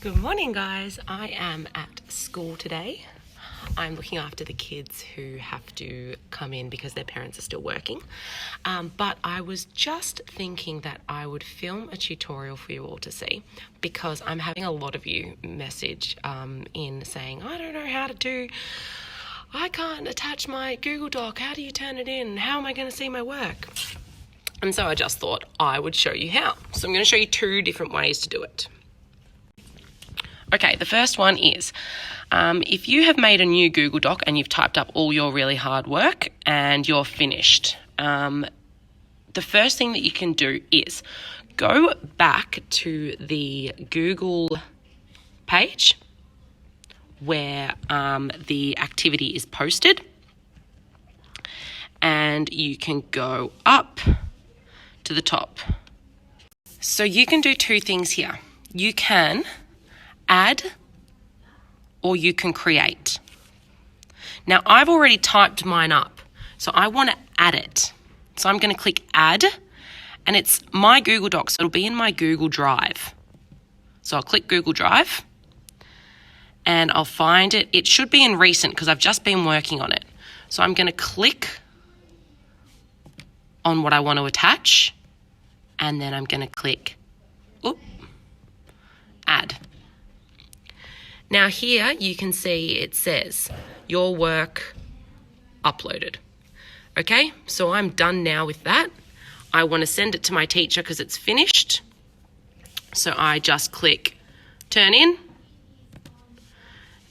Good morning, guys. I am at school today. I'm looking after the kids who have to come in because their parents are still working. But I was just thinking that I would film a tutorial for you all to see because I'm having a lot of you message in saying, I don't know how to do, I can't attach my Google Doc. How do you turn it in? How am I going to see my work? And so I just thought I would show you how. So I'm going to show you two different ways to do it. Okay, the first one is if you have made a new Google Doc and you've typed up all your really hard work and you're finished, the first thing that you can do is go back to the Google page where the activity is posted, and you can go up to the top. So you can do two things here. You can add or you can create. Now I've already typed mine up, so I want to add it. So I'm going to click add, and it's my Google Docs. It'll be in my Google Drive. So I'll click Google Drive and I'll find it. It should be in recent because I've just been working on it. So I'm going to click on what I want to attach, and then I'm going to click add. Now here you can see it says your work uploaded. Okay, so I'm done now with that. I want to send it to my teacher because it's finished. So I just click turn in,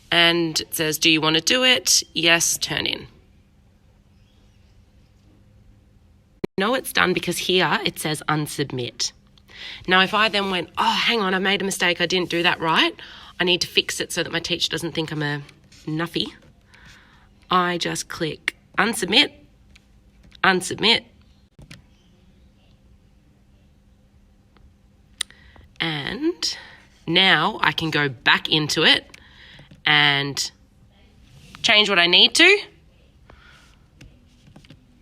and it says, do you want to do it? Yes, turn in. No, it's done because here it says unsubmit. Now if I then went, oh, hang on, I made a mistake, I didn't do that right, I need to fix it so that my teacher doesn't think I'm a nuffy, I just click unsubmit, unsubmit, and now I can go back into it and change what I need to,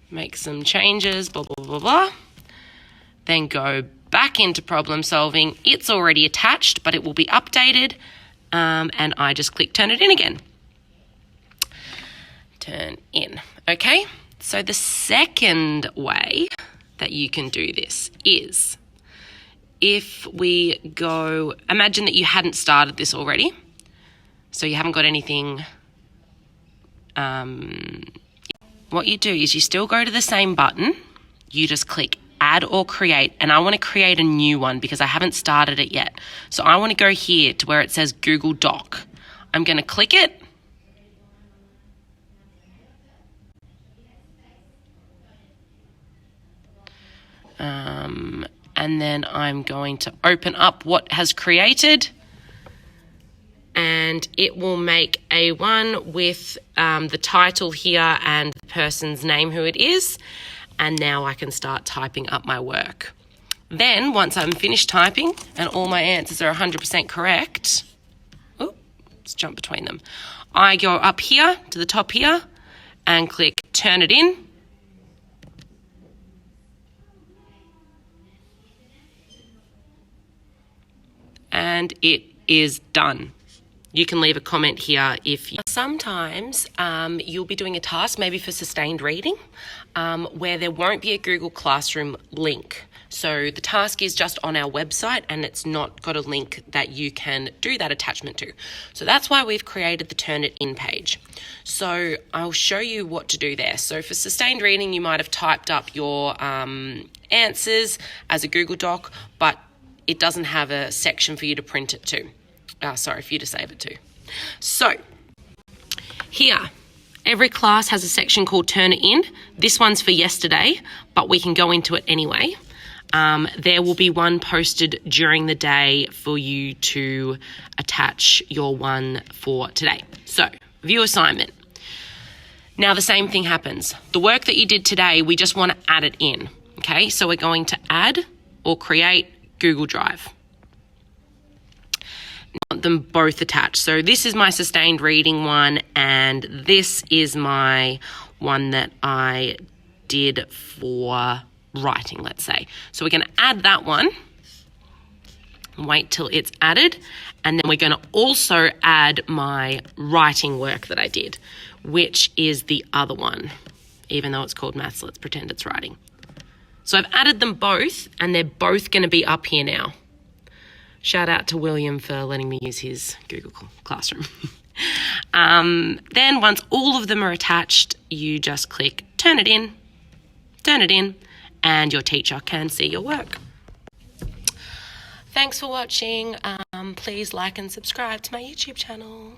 make some changes, blah, blah, blah, blah, then go back into problem solving. It's already attached, but it will be updated, and I just click turn it in again. Turn in. Okay, so the second way that you can do this is if we go, imagine that you hadn't started this already, so you haven't got anything. What you do is you still go to the same button, you just click add or create, and I want to create a new one because I haven't started it yet. So I want to go here to where it says Google Doc. I'm going to click it. And then I'm going to open up what has created, and it will make a one with the title here and the person's name, who it is. And now I can start typing up my work. Then once I'm finished typing and all my answers are 100% correct, let's jump between them. I go up here to the top here and click turn it in. And it is done. You can leave a comment here if you... Sometimes you'll be doing a task, maybe for sustained reading, where there won't be a Google Classroom link. So the task is just on our website and it's not got a link that you can do that attachment to. So that's why we've created the Turn It In page. So I'll show you what to do there. So for sustained reading, you might have typed up your answers as a Google Doc, but it doesn't have a section for you to print it to. For you to save it to. So here, every class has a section called Turn It In. This one's for yesterday, but we can go into it anyway. There will be one posted during the day for you to attach your one for today. So, view assignment. Now the same thing happens. The work that you did today, we just want to add it in. Okay, so we're going to add or create Google Drive. Want them both attached. So this is my sustained reading one, and this is my one that I did for writing, let's say. So we're going to add that one, Wait till it's added, and then we're going to also add my writing work that I did, which is the other one. Even though it's called maths, let's pretend it's writing. So I've added them both, and they're both going to be up here now. Shout out to William for letting me use his Google Classroom. Then once all of them are attached, you just click turn it in, and your teacher can see your work. Thanks for watching. Please like and subscribe to my YouTube channel.